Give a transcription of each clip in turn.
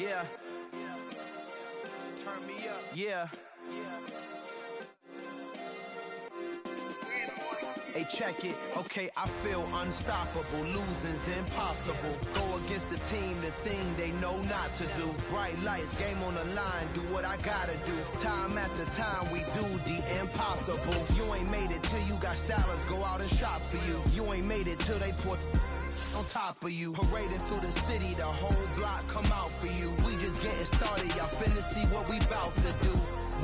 Yeah. Turn me up. Yeah. Hey, check it. Okay, I feel unstoppable. Losing's impossible. Go against the team, the thing they know not to do. Bright lights, game on the line. Do what I gotta do. Time after time, we do the impossible. You ain't made it till you got stylers go out and shop for you. You ain't made it till they put on top of you. Parading through the city, the whole block come out for you. We just getting started, y'all finna see what we bout to do.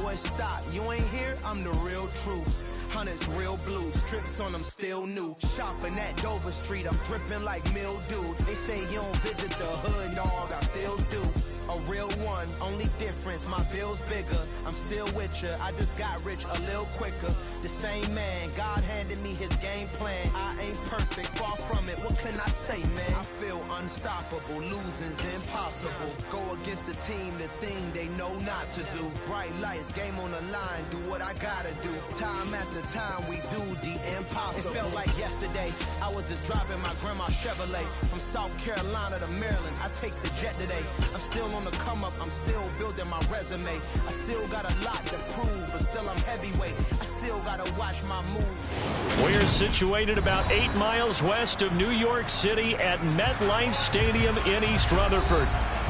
Boy, stop, you ain't here, I'm the real truth. Hunters, real blues, strips on them still new. Shopping at Dover Street, I'm dripping like mildew. They say you don't visit the hood, dog, I still do. A real one, only difference, my bill's bigger. I'm still with ya, I just got rich a little quicker. The same man, God handed me his game plan. I ain't perfect, far from it, what can I say, man? I feel unstoppable, losing's impossible. Go against the team, the thing they know not to do. Bright lights, game on the line, do what I gotta do. Time after time, we do the impossible. It felt like yesterday, I was just driving my grandma's Chevrolet. From South Carolina to Maryland, I take the jet today. I'm still on the come up, I'm still building my resume. I still got a lot to prove, but still I'm heavyweight. I still gotta watch my moves. We're situated about 8 miles west of New York City at MetLife Stadium in East Rutherford.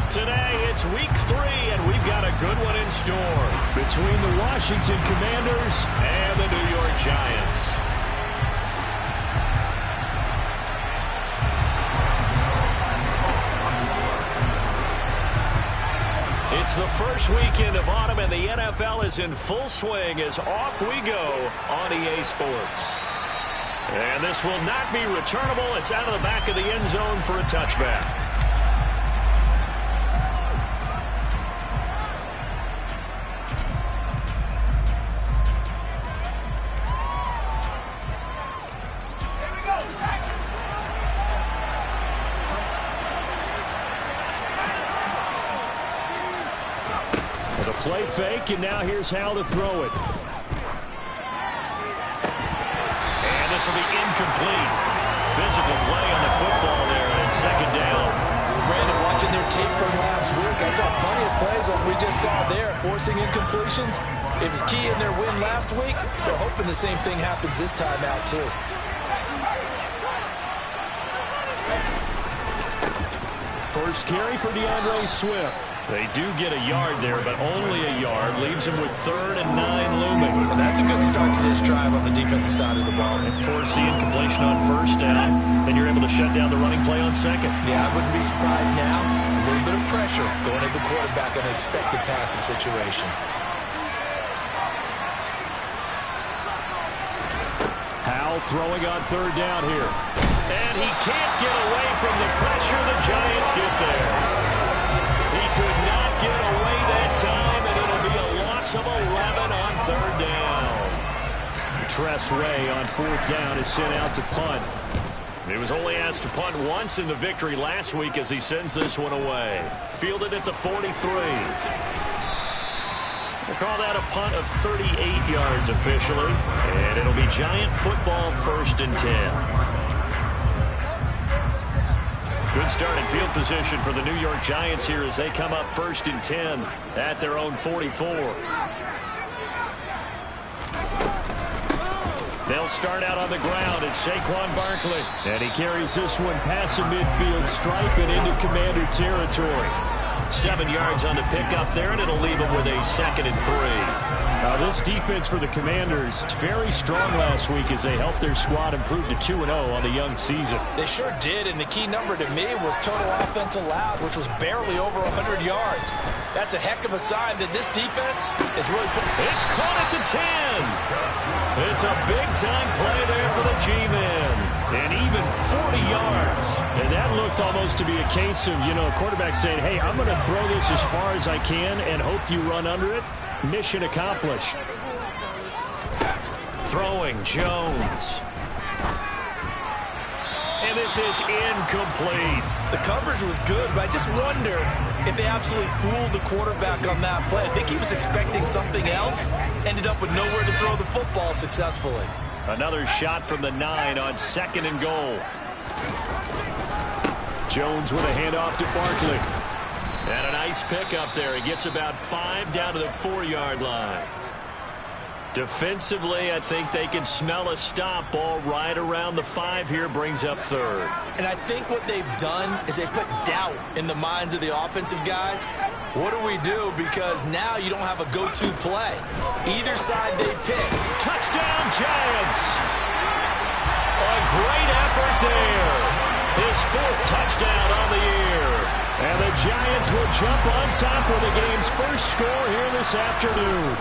Today it's week 3 and we've got a good one in store between the Washington Commanders and the New York Giants. It's the first weekend of autumn, and the NFL is in full swing as off we go on EA Sports. And this will not be returnable. It's out of the back of the end zone for a touchback. The play fake, and now here's how to throw it. And this will be incomplete. Physical play on the football there, and it's second down. Brandon, watching their tape from last week, I saw plenty of plays like we just saw there, forcing incompletions. It was key in their win last week. They're hoping the same thing happens this time out, too. First carry for DeAndre Swift. They do get a yard there, but only a yard. Leaves him with 3rd and 9 looming. And that's a good start to this drive on the defensive side of the ball. And force the incompletion on first down. Then you're able to shut down the running play on second. Yeah, I wouldn't be surprised now. A little bit of pressure going at the quarterback on an expected passing situation. Howell throwing on 3rd down here. And he can't get away from the pressure. The Giants get there. He could not get away that time, and it'll be a loss of 11 on 3rd down. Tress Way on 4th down is sent out to punt. He was only asked to punt once in the victory last week as he sends this one away. Fielded at the 43. We'll call that a punt of 38 yards officially, and it'll be Giant football 1st and 10. Good start in field position for the New York Giants here as they come up 1st and 10 at their own 44. They'll start out on the ground. It's Saquon Barkley. And he carries this one past the midfield stripe and into Commander territory. 7 yards on the pickup there, and it'll leave him with a 2nd and 3. This defense for the Commanders very strong last week as they helped their squad improve to 2-0 on the young season. They sure did, and the key number to me was total offense allowed, which was barely over 100 yards. That's a heck of a sign that this defense is really put. It's caught at the 10. It's a big-time play there for the G-men. And even 40 yards. And that looked almost to be a case of, a quarterback saying, hey, I'm going to throw this as far as I can and hope you run under it. Mission accomplished. Throwing Jones. And this is incomplete. The coverage was good, but I just wonder if they absolutely fooled the quarterback on that play. I think he was expecting something else. Ended up with nowhere to throw the football successfully. Another shot from the 9 on 2nd and goal. Jones with a handoff to Barkley. And a nice pick up there. He gets about 5 down to the 4-yard line. Defensively, I think they can smell a stop. Ball right around the 5 here, brings up 3rd. And I think what they've done is they put doubt in the minds of the offensive guys. What do we do? Because now you don't have a go-to play. Either side they pick. Touchdown, Giants! A great effort there. His 4th touchdown on the year. And the Giants will jump on top with the game's first score here this afternoon.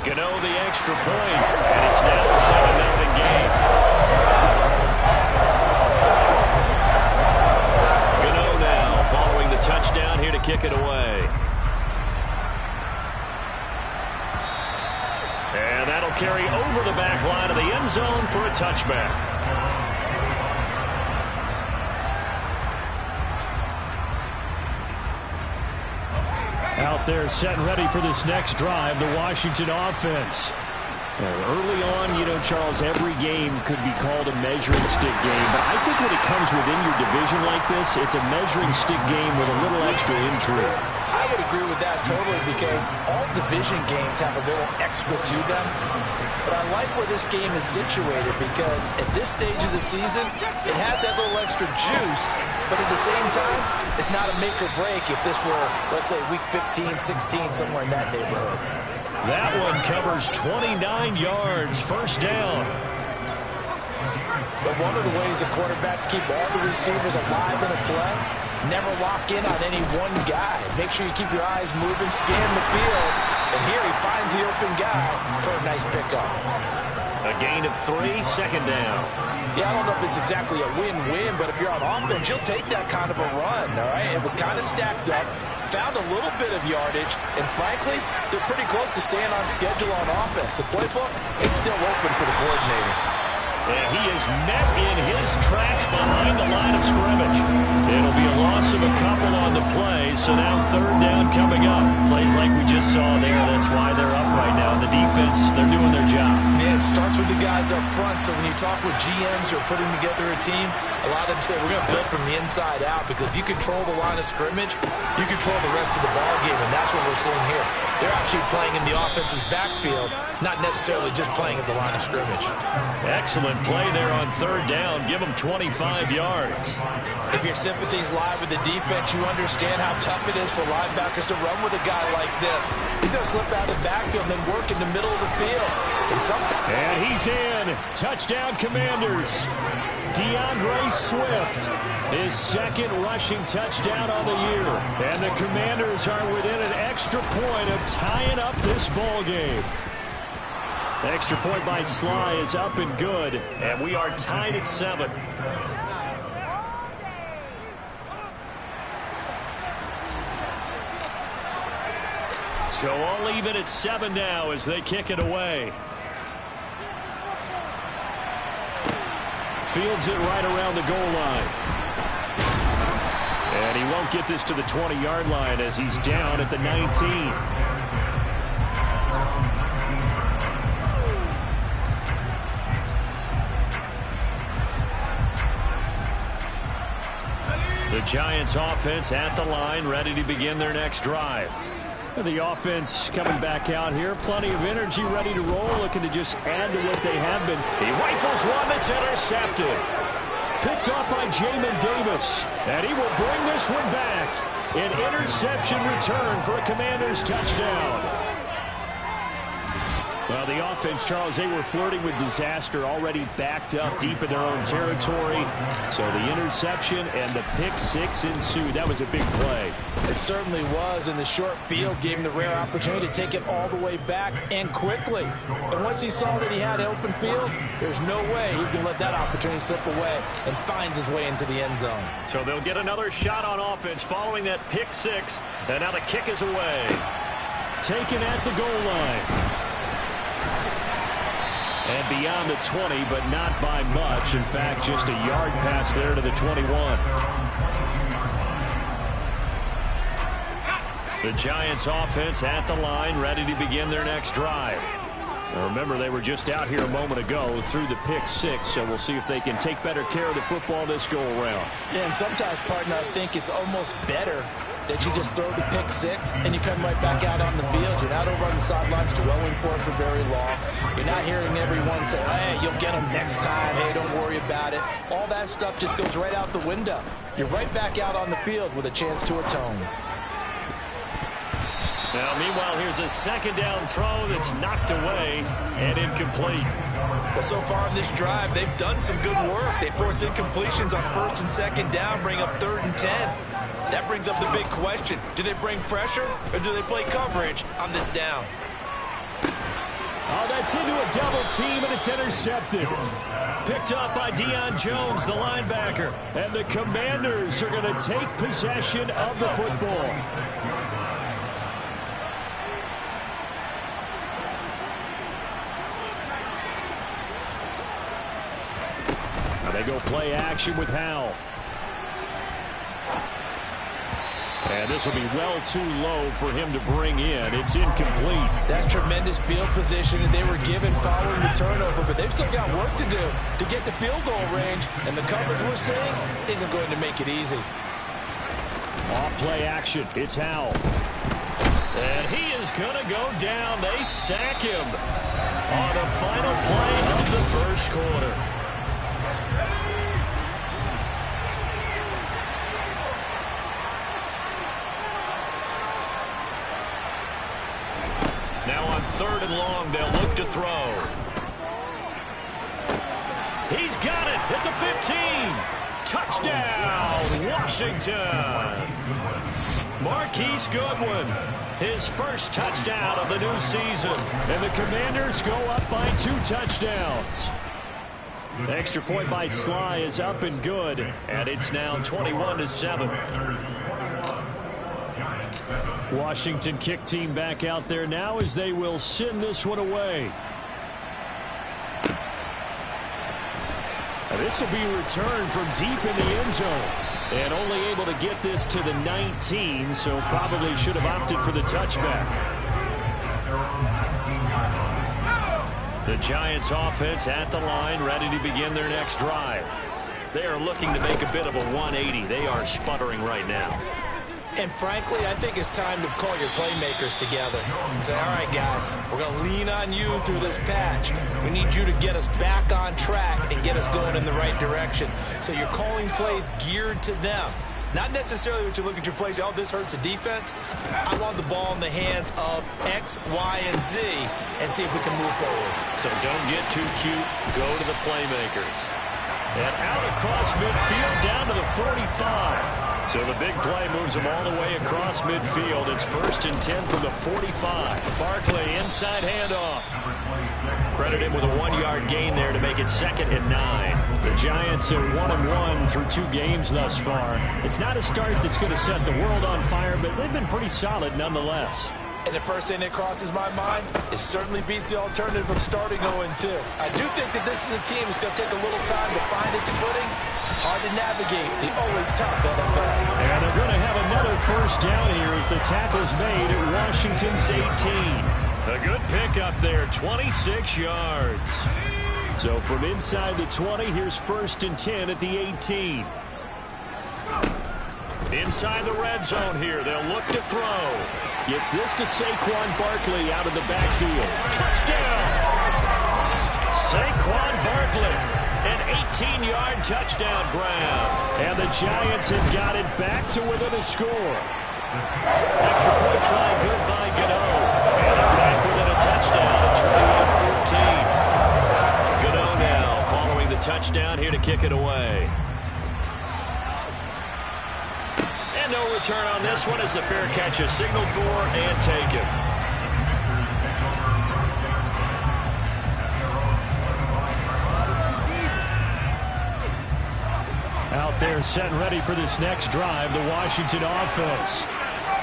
Gano the extra point, and it's now a 7-0 game. Gano now following the touchdown here to kick it away. And that'll carry over the back line of the end zone for a touchback. Out there set and ready for this next drive, the Washington offense. Early on, Charles, every game could be called a measuring stick game, but I think when it comes within your division like this, it's a measuring stick game with a little extra intrigue. I would agree with that totally because all division games have a little extra to them. But I like where this game is situated because at this stage of the season, it has that little extra juice, but at the same time, it's not a make or break if this were, let's say, week 15, 16, somewhere in that neighborhood. That one covers 29 yards, first down. But one of the ways the quarterbacks keep all the receivers alive in a play, never lock in on any one guy. Make sure you keep your eyes moving, scan the field, and here he finds the open guy for a nice pickup. A gain of 3, second down. Yeah, I don't know if it's exactly a win-win, but if you're on offense, you'll take that kind of a run, all right? It was kind of stacked up, found a little bit of yardage, and frankly, they're pretty close to staying on schedule on offense. The playbook is still open for the coordinator. And he is met in his tracks behind the line of scrimmage. It'll be a loss of a couple on the play, so now third down coming up. Plays like we just saw there, that's why they're up right now. The defense, they're doing their job. Yeah, it starts with the guys up front, so when you talk with GMs who are putting together a team, a lot of them say we're going to build from the inside out because if you control the line of scrimmage, you control the rest of the ball game, and that's what we're seeing here. They're actually playing in the offense's backfield, not necessarily just playing at the line of scrimmage. Excellent play there on third down. Give them 25 yards. If your sympathies lie with the defense, you understand how tough it is for linebackers to run with a guy like this. He's going to slip out of the backfield and then work in the middle of the field. And he's in. Touchdown, Commanders. DeAndre Swift, his second rushing touchdown on the year. And the Commanders are within an extra point of tying up this ball game. Extra point by Sly is up and good, and we are tied at 7. So all even at 7 now as they kick it away. Fields it right around the goal line. And he won't get this to the 20-yard line as he's down at the 19. The Giants offense at the line, ready to begin their next drive. The offense coming back out here. Plenty of energy, ready to roll, looking to just add to what they have been. He rifles one that's intercepted. Picked off by Jamin Davis. And he will bring this one back. An interception return for a Commanders touchdown. Well, the offense, Charles, they were flirting with disaster, already backed up deep in their own territory. So the interception and the pick six ensued. That was a big play. It certainly was, and the short field gave him the rare opportunity to take it all the way back and quickly. And once he saw that he had open field, there's no way he's going to let that opportunity slip away, and finds his way into the end zone. So they'll get another shot on offense following that pick six, and now the kick is away. Taken at the goal line. And beyond the 20, but not by much. In fact, just a yard pass there to the 21. The Giants offense at the line, ready to begin their next drive. Now remember, they were just out here a moment ago through the pick six, so we'll see if they can take better care of the football this go-around. Yeah, and sometimes, partner, I think it's almost better that you just throw the pick six and you come right back out on the field. You're not over on the sidelines dwelling for it for very long. You're not hearing everyone say, hey, you'll get them next time. Hey, don't worry about it. All that stuff just goes right out the window. You're right back out on the field with a chance to atone. Now, meanwhile, here's a second down throw that's knocked away and incomplete. Well, so far in this drive, they've done some good work. They force incompletions on first and second down, bring up 3rd and 10. That brings up the big question. Do they bring pressure or do they play coverage on this down? Oh, that's into a double team, and it's intercepted. Picked up by Deion Jones, the linebacker. And the Commanders are going to take possession of the football. They go play action with Howell. And this will be well too low for him to bring in. It's incomplete. That's tremendous field position that they were given following the turnover, but they've still got work to do to get the field goal range, and the coverage we're seeing isn't going to make it easy. Off play action. It's Howell. And he is going to go down. They sack him on the final play of the first quarter. Now on 3rd and long, they'll look to throw. He's got it at the 15. Touchdown, Washington. Marquise Goodwin, his first touchdown of the new season. And the Commanders go up by 2 touchdowns. The extra point by Sly is up and good. And it's now 21-7. Washington kick team back out there now as they will send this one away. And this will be returned from deep in the end zone. And only able to get this to the 19, so probably should have opted for the touchback. The Giants offense at the line, ready to begin their next drive. They are looking to make a bit of a 180. They are sputtering right now. And frankly, I think it's time to call your playmakers together and say, all right, guys, we're going to lean on you through this patch. We need you to get us back on track and get us going in the right direction. So you're calling plays geared to them. Not necessarily what you look at your plays, oh, this hurts the defense. I want the ball in the hands of X, Y, and Z and see if we can move forward. So don't get too cute. Go to the playmakers. And out across midfield down to the 45. So the big play moves them all the way across midfield. It's 1st and 10 from the 45. Barkley inside handoff. Credit him with a 1-yard gain there to make it 2nd and 9. The Giants are 1-1 through 2 games thus far. It's not a start that's going to set the world on fire, but they've been pretty solid nonetheless. And the first thing that crosses my mind, it certainly beats the alternative of starting 0-2. I do think that this is a team that's going to take a little time to find its footing. Hard to navigate the always tough NFL. And they're going to have another first down here as the tackle's made at Washington's 18. A good pickup there, 26 yards. So from inside the 20, here's 1st and 10 at the 18. Inside the red zone here, they'll look to throw. Gets this to Saquon Barkley out of the backfield. Touchdown! Saquon Barkley. An 18-yard touchdown grab. And the Giants have got it back to within a score. Extra point try good by Gano. And they're back within a touchdown at 21-14. Gano now following the touchdown here to kick it away. And no return on this one as the fair catch is signaled for and taken. Out there set ready for this next drive, the Washington offense.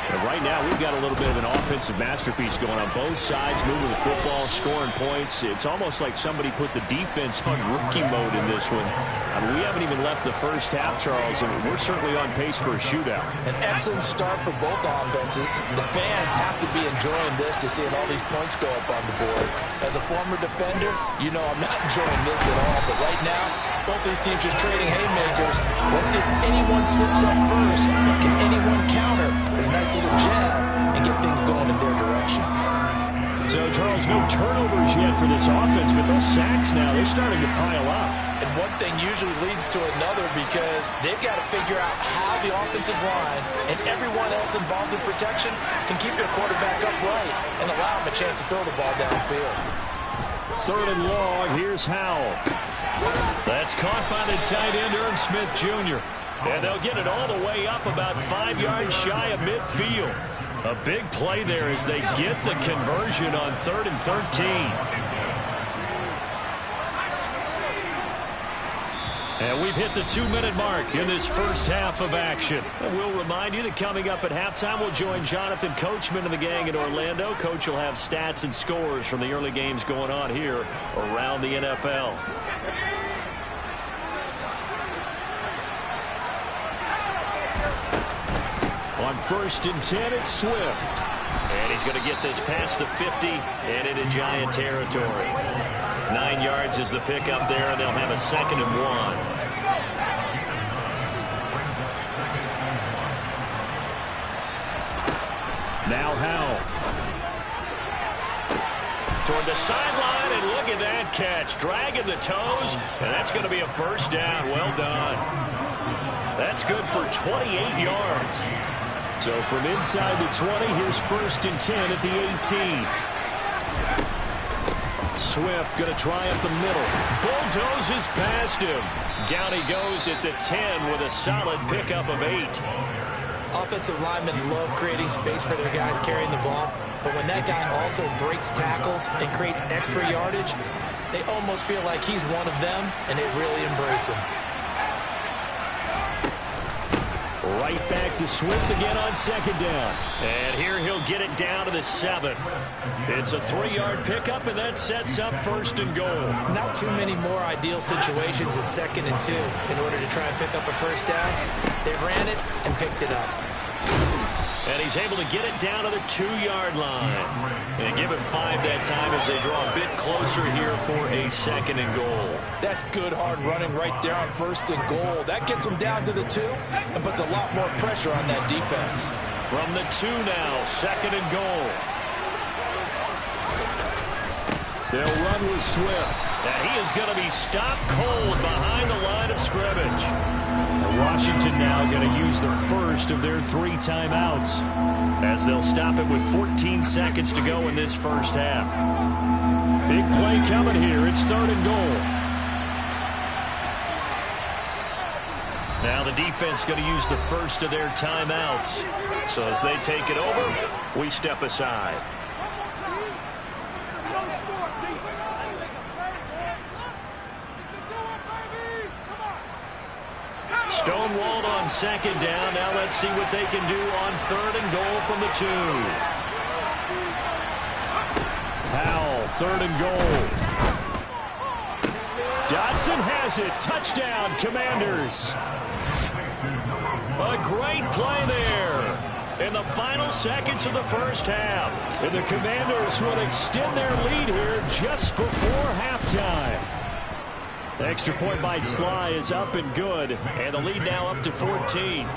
And right now, we've got a little bit of an offensive masterpiece going on both sides, moving the football, scoring points. It's almost like somebody put the defense on rookie mode in this one. I mean, we haven't even left the first half, Charles, and we're certainly on pace for a shootout. An excellent start for both offenses. The fans have to be enjoying this to seeing all these points go up on the board. As a former defender, you know I'm not enjoying this at all. But right now, both these teams just trading haymakers. Let's see if anyone slips up first. Can anyone counter with a nice little jab and get things going in their direction? So, Charles, no turnovers yet for this offense, but those sacks now, they're starting to pile up. And one thing usually leads to another because they've got to figure out how the offensive line and everyone else involved in protection can keep their quarterback upright and allow him a chance to throw the ball downfield. 3rd and long, here's Howell. That's caught by the tight end, Irv Smith Jr. And they'll get it all the way up about 5 yards shy of midfield. A big play there as they get the conversion on 3rd and 13. And we've hit the 2-minute mark in this first half of action. And we'll remind you that coming up at halftime, we'll join Jonathan Coachman and the gang in Orlando. Coach will have stats and scores from the early games going on here around the NFL. On 1st and 10, it's Swift. And he's going to get this past the 50 and into Giant territory. 9 yards is the pickup there, and they'll have a 2nd and 1. Now Howell. Toward the sideline, and look at that catch. Dragging the toes, and that's going to be a 1st down. Well done. That's good for 28 yards. So from inside the 20, here's 1st and 10 at the 18. Swift going to try up the middle. Bulldozes past him. Down he goes at the 10 with a solid pickup of 8. Offensive linemen love creating space for their guys carrying the ball, but when that guy also breaks tackles and creates extra yardage, they almost feel like he's one of them, and they really embrace him. Right back to Swift again on 2nd down. And here he'll get it down to the 7. It's a 3-yard pickup, and that sets up 1st and goal. Not too many more ideal situations at 2nd and 2 in order to try and pick up a 1st down. They ran it and picked it up. And he's able to get it down to the 2-yard line. And give him 5 that time as they draw a bit closer here for a 2nd and goal. That's good hard running right there on 1st and goal. That gets them down to the 2 and puts a lot more pressure on that defense. From the 2 now, 2nd and goal. They'll run with Swift. And he is going to be stopped cold behind the line of scrimmage. Washington now going to use the first of their 3 timeouts as they'll stop it with 14 seconds to go in this first half. Big play coming here. It's 3rd and goal. Now the defense going to use the first of their timeouts. So as they take it over, we step aside. Stonewalled on 2nd down. Now let's see what they can do on 3rd and goal from the 2. Howell, 3rd and goal. Dotson has it. Touchdown, Commanders. A great play there in the final seconds of the first half. And the Commanders will extend their lead here just before halftime. The extra point by Sly is up and good, and the lead now up to 14.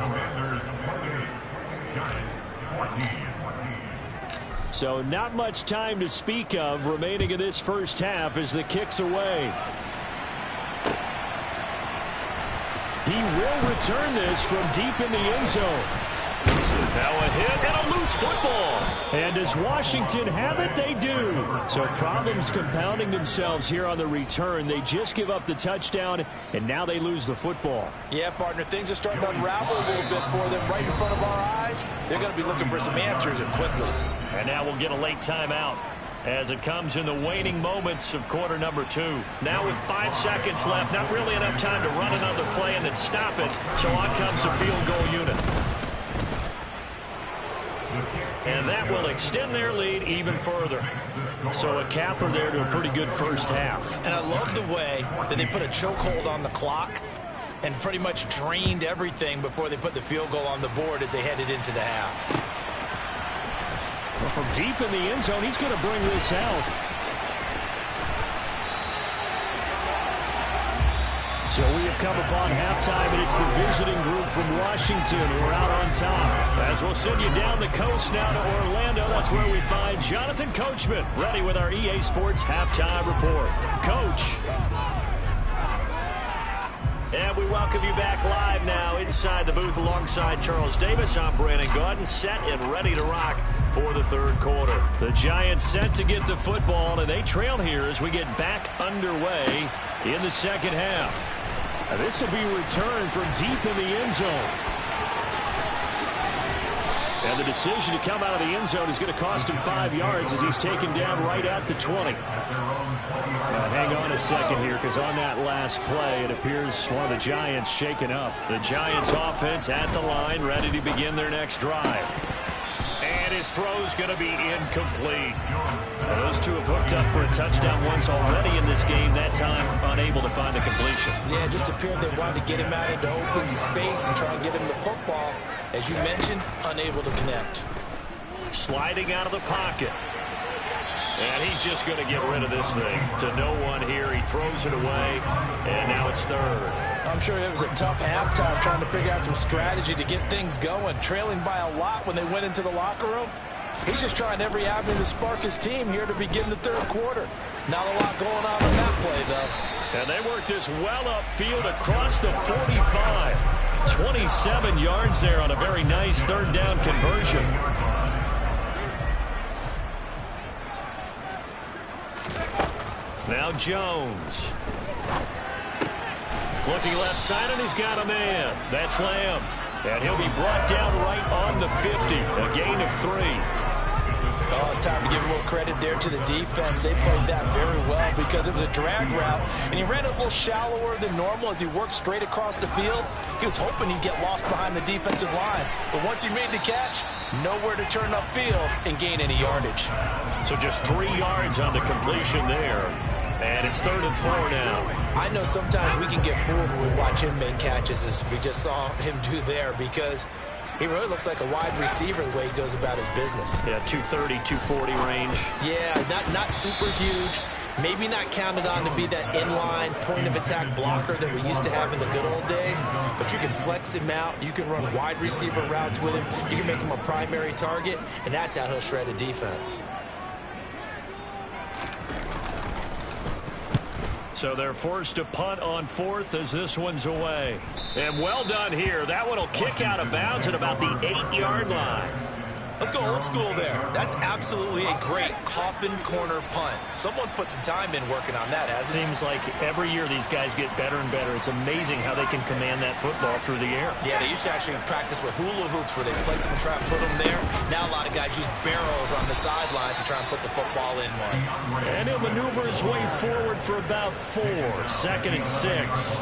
So not much time to speak of remaining in this first half as the kick's away. He will return this from deep in the end zone. Now a hit and a loose football. And does Washington have it? They do. So problems compounding themselves here on the return. They just give up the touchdown, and now they lose the football. Yeah, partner, things are starting to unravel a little bit for them right in front of our eyes. They're going to be looking for some answers, and quickly. And now we'll get a late timeout as it comes in the waning moments of quarter number 2. Now with 5 seconds left, not really enough time to run another play and then stop it. So on comes the field goal unit. And that will extend their lead even further. So a capper there to a pretty good first half. And I love the way that they put a chokehold on the clock and pretty much drained everything before they put the field goal on the board as they headed into the half. Well, from deep in the end zone, he's going to bring this out. So we have come upon halftime, and it's the visiting group from Washington who are out on top. As we'll send you down the coast now to Orlando, that's where we find Jonathan Coachman, ready with our EA Sports halftime report. Coach. And we welcome you back live now inside the booth alongside Charles Davis. I'm Brandon Gaudin, set and ready to rock for the third quarter. The Giants set to get the football, and they trail here as we get back underway in the second half. Now this will be returned from deep in the end zone. And the decision to come out of the end zone is going to cost him 5 yards as he's taken down right at the 20. Now hang on a second here, because on that last play, it appears one of the Giants shaken up. The Giants offense at the line, ready to begin their next drive. And his throw's going to be incomplete. Now, those two have hooked up for a touchdown once already in this game, that time unable to find the completion. Yeah, it just appeared they wanted to get him out into open space and try and get him the football. As you mentioned, unable to connect. Sliding out of the pocket. And he's just going to get rid of this thing. To no one here, he throws it away, and now it's third. I'm sure it was a tough halftime trying to figure out some strategy to get things going. Trailing by a lot when they went into the locker room. He's just trying every avenue to spark his team here to begin the third quarter. Not a lot going on in that play, though. And they work this well upfield across the 45. 27 yards there on a very nice third down conversion. Now Jones. Looking left side, and he's got a man. That's Lamb. And he'll be brought down right on the 50. A gain of 3. Oh, it's time to give a little credit there to the defense. They played that very well because it was a drag route, and he ran it a little shallower than normal as he worked straight across the field. He was hoping he'd get lost behind the defensive line. But once he made the catch, nowhere to turn upfield and gain any yardage. So just 3 yards on the completion there. And it's 3rd and 4 now. I know sometimes we can get fooled when we watch him make catches, as we just saw him do there, because he really looks like a wide receiver the way he goes about his business. Yeah, 230, 240 range. Yeah, not super huge. Maybe not counted on to be that inline point-of-attack blocker that we used to have in the good old days. But you can flex him out. You can run wide receiver routes with him. You can make him a primary target, and that's how he'll shred a defense. So they're forced to punt on 4th as this one's away. And well done here. That one will kick out of bounds at about the 8-yard line. Let's go old school there. That's absolutely a great coffin corner punt. Someone's put some time in working on that, hasn't it? Seems like every year these guys get better and better. It's amazing how they can command that football through the air. Yeah, they used to actually practice with hula hoops where they place them and try and put them there. Now a lot of guys use barrels on the sidelines to try and put the football in one. And he'll maneuver his way forward for about 4. 2nd and 6.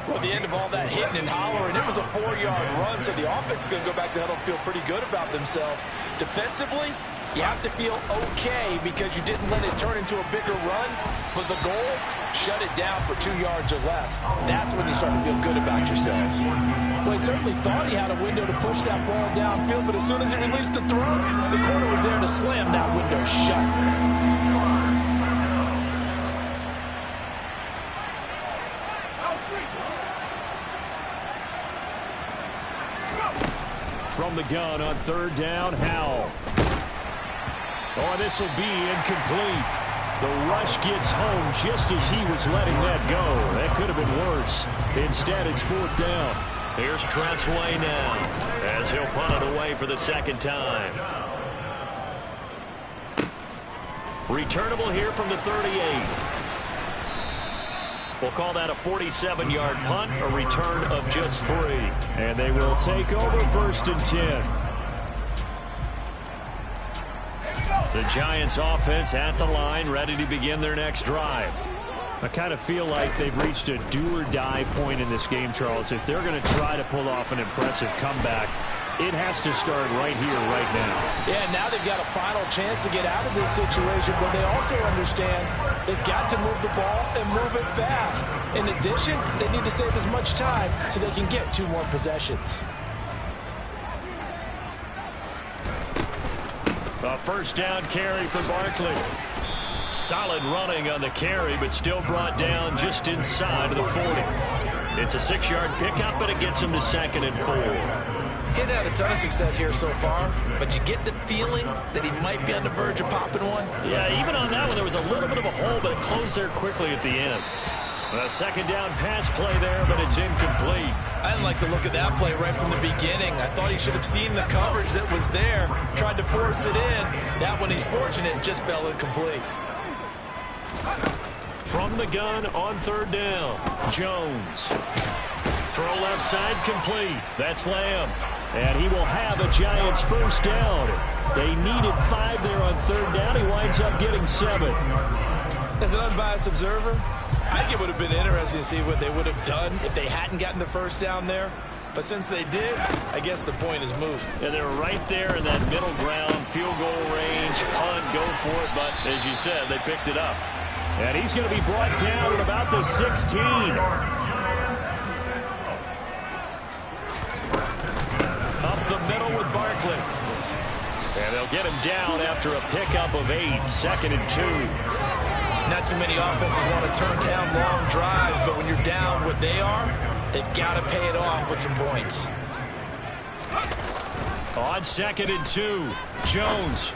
Well, the end of all that hitting and hollering, it was a 4-yard run, so the offense is going to go back to huddle and feel pretty good about themselves. Defensively, you have to feel okay because you didn't let it turn into a bigger run, but the goal, shut it down for 2 yards or less. That's when you start to feel good about yourselves. Well, he certainly thought he had a window to push that ball downfield, but as soon as he released the throw, the corner was there to slam that window shut. From the gun on 3rd down, Howell. Oh, this will be incomplete. The rush gets home just as he was letting that go. That could have been worse. Instead, it's 4th down. Here's Tressway now as he'll punt it away for the 2nd time. Returnable here from the 38. We'll call that a 47-yard punt, a return of just 3. And they will take over 1st and 10. The Giants offense at the line, ready to begin their next drive. I kind of feel like they've reached a do-or-die point in this game, Charles. If they're going to try to pull off an impressive comeback, It has to start right here, right now. Yeah, now they've got a final chance to get out of this situation, but they also understand they've got to move the ball and move it fast. In addition, they need to save as much time so they can get 2 more possessions. A first down carry for Barkley. Solid running on the carry, but still brought down just inside of the 40. It's a 6-yard pickup, but it gets him to 2nd and 4. He's had a ton of success here so far, but you get the feeling that he might be on the verge of popping one. Yeah, even on that one, there was a little bit of a hole, but it closed there quickly at the end. A 2nd down pass play there, but it's incomplete. I didn't like the look of that play right from the beginning. I thought he should have seen the coverage that was there, tried to force it in. That one, he's fortunate, just fell incomplete. From the gun on 3rd down, Jones. Throw left side complete. That's Lamb. And he will have a Giants first down. They needed 5 there on 3rd down. He winds up getting 7. As an unbiased observer, I think it would have been interesting to see what they would have done if they hadn't gotten the first down there. But since they did, I guess the point is moved. And they're right there in that middle ground, field goal range, punt, go for it. But as you said, they picked it up. And he's going to be brought down at about the 16. Up the middle with Barkley. And they'll get him down after a pickup of 8, 2nd and 2. Not too many offenses want to turn down long drives, but when you're down what they are, they've got to pay it off with some points. On 2nd and 2, Jones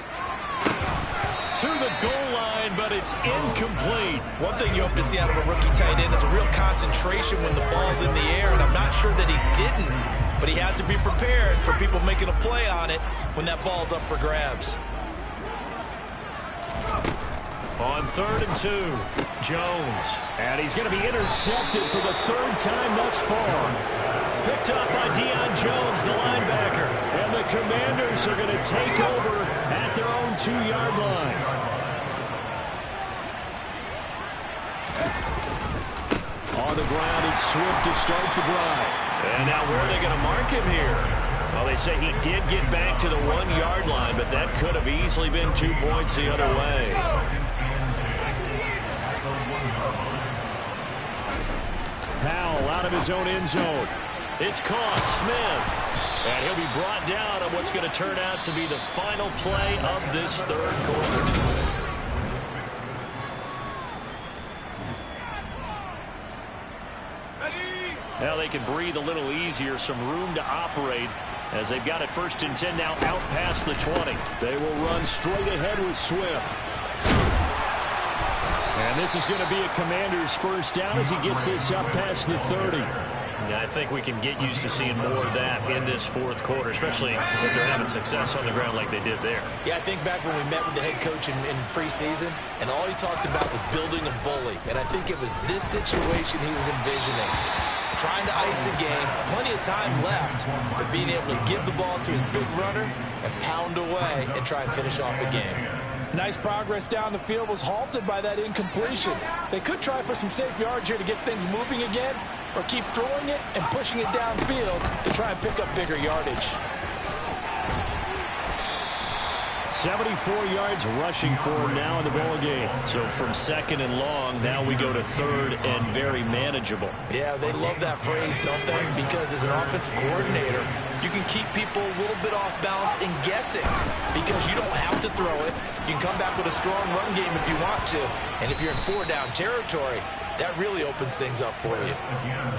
to the goal line, but it's incomplete. One thing you hope to see out of a rookie tight end is a real concentration when the ball's in the air, and I'm not sure that he didn't, but he has to be prepared for people making a play on it when that ball's up for grabs. On 3rd and 2, Jones. And he's going to be intercepted for the 3rd time thus far. Picked up by Deion Jones, the linebacker. And the Commanders are going to take over at their own 2-yard line. On the ground, it's Swift to start the drive. And now where are they going to mark him here? Well, they say he did get back to the 1-yard line, but that could have easily been 2 points the other way. Powell out of his own end zone. It's caught. Smith. And he'll be brought down on what's going to turn out to be the final play of this 3rd quarter. Now they can breathe a little easier, some room to operate as they've got it 1st and 10 now out past the 20. They will run straight ahead with Swift. And this is going to be a Commander's first down as he gets this up past the 30. Yeah, I think we can get used to seeing more of that in this 4th quarter, especially if they're having success on the ground like they did there. Yeah, I think back when we met with the head coach in preseason, and all he talked about was building a bully. And I think it was this situation he was envisioning. Trying to ice a game, plenty of time left, but being able to give the ball to his big runner and pound away and try and finish off a game. Nice progress down the field was halted by that incompletion. They could try for some safe yards here to get things moving again, or keep throwing it and pushing it downfield to try and pick up bigger yardage. 74 yards rushing for him now in the ball game. So from 2nd and long, now we go to 3rd and very manageable. Yeah, they love that phrase, don't they? Because as an offensive coordinator, you can keep people a little bit off balance and guessing because you don't have to throw it. You can come back with a strong run game if you want to. And if you're in 4-down territory, that really opens things up for you.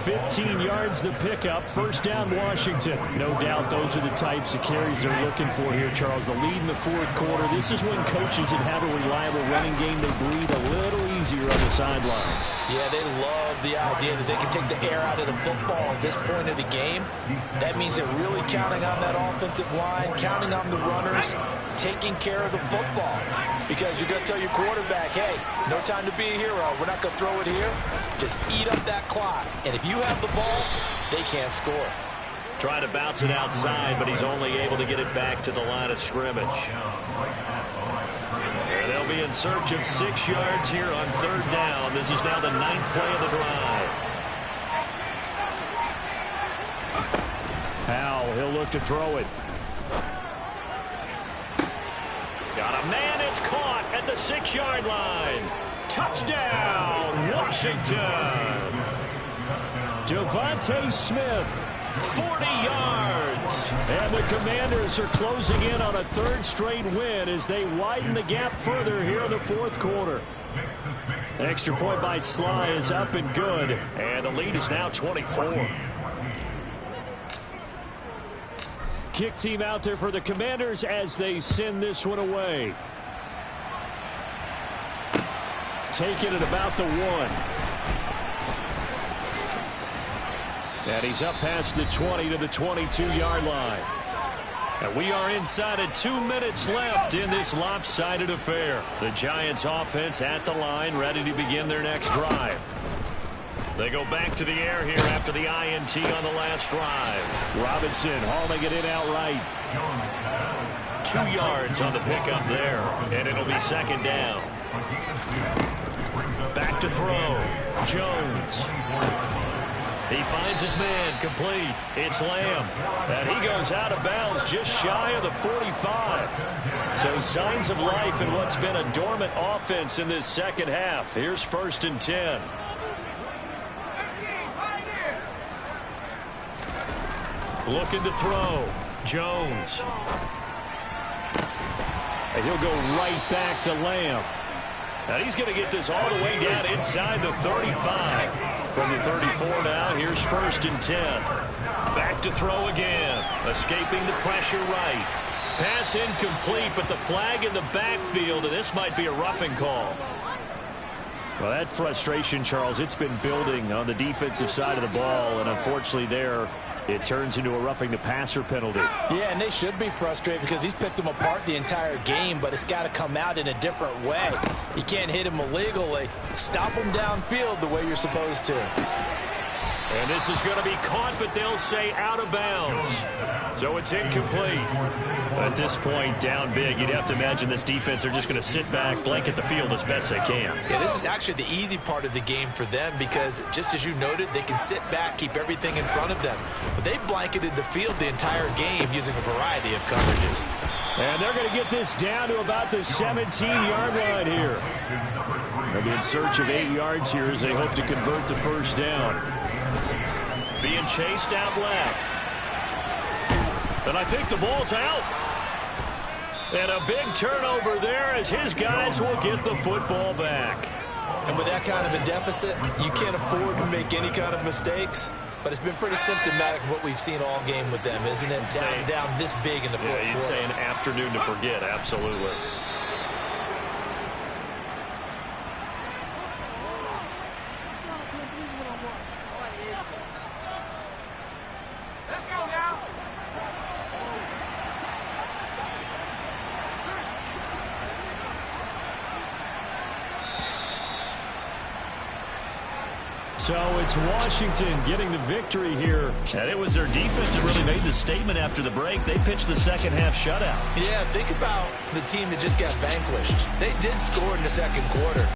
15 yards the pickup. First down, Washington. No doubt those are the types of carries they're looking for here, Charles. The lead in the 4th quarter. This is when coaches that have a reliable running game, they breathe a little easier on the sideline. Yeah, they love the idea that they can take the air out of the football at this point of the game. That means they're really counting on that offensive line, counting on the runners, taking care of the football. Because you're going to tell your quarterback, hey, no time to be a hero. We're not going to throw it here. Just eat up that clock. And if you have the ball, they can't score. Trying to bounce it outside, but he's only able to get it back to the line of scrimmage. They'll be in search of 6 yards here on 3rd down. This is now the 9th play of the drive. Powell, he'll look to throw it. Got a man, it's caught at the 6-yard line. Touchdown, Washington. Devontae Smith, 40 yards. And the Commanders are closing in on a third straight win as they widen the gap further here in the fourth quarter. Extra point by Sly is up and good. And the lead is now 24. Kick team out there for the Commanders as they send this one away. Taking it about the 1. And he's up past the 20 to the 22-yard line. And we are inside of 2 minutes left in this lopsided affair. The Giants offense at the line, ready to begin their next drive. They go back to the air here after the INT on the last drive. Robinson hauling it in outright. 2 yards on the pickup there, and it'll be second down. Back to throw. Jones. He finds his man, complete. It's Lamb. And he goes out of bounds just shy of the 45. So signs of life in what's been a dormant offense in this second half. Here's 1st and 10. Looking to throw. Jones. And he'll go right back to Lamb. And he's going to get this all the way down inside the 35. From the 34 now, here's 1st and 10. Back to throw again. Escaping the pressure right. Pass incomplete, but the flag in the backfield, and this might be a roughing call. Well, that frustration, Charles, it's been building on the defensive side of the ball, and unfortunately there, it turns into a roughing the passer penalty. Yeah, and they should be frustrated because he's picked them apart the entire game, but it's got to come out in a different way. You can't hit him illegally. Stop him downfield the way you're supposed to. And this is going to be caught, but they'll say out of bounds. So it's incomplete. At this point, down big, you'd have to imagine this defense are just going to sit back, blanket the field as best they can. Yeah, this is actually the easy part of the game for them because, just as you noted, they can sit back, keep everything in front of them. But they've blanketed the field the entire game using a variety of coverages. And they're going to get this down to about the 17-yard line here. They'll be in search of 8 yards here as they hope to convert the first down. Being chased out left. And I think the ball's out. And a big turnover there as his guys will get the football back. And with that kind of a deficit, you can't afford to make any kind of mistakes. But it's been pretty symptomatic of what we've seen all game with them, isn't it? Down this big in the fourth quarter. Yeah, you'd say an afternoon to forget, absolutely. So it's Washington getting the victory here. And it was their defense that really made the statement after the break. They pitched the second half shutout. Yeah, think about the team that just got vanquished. They did score in the second quarter.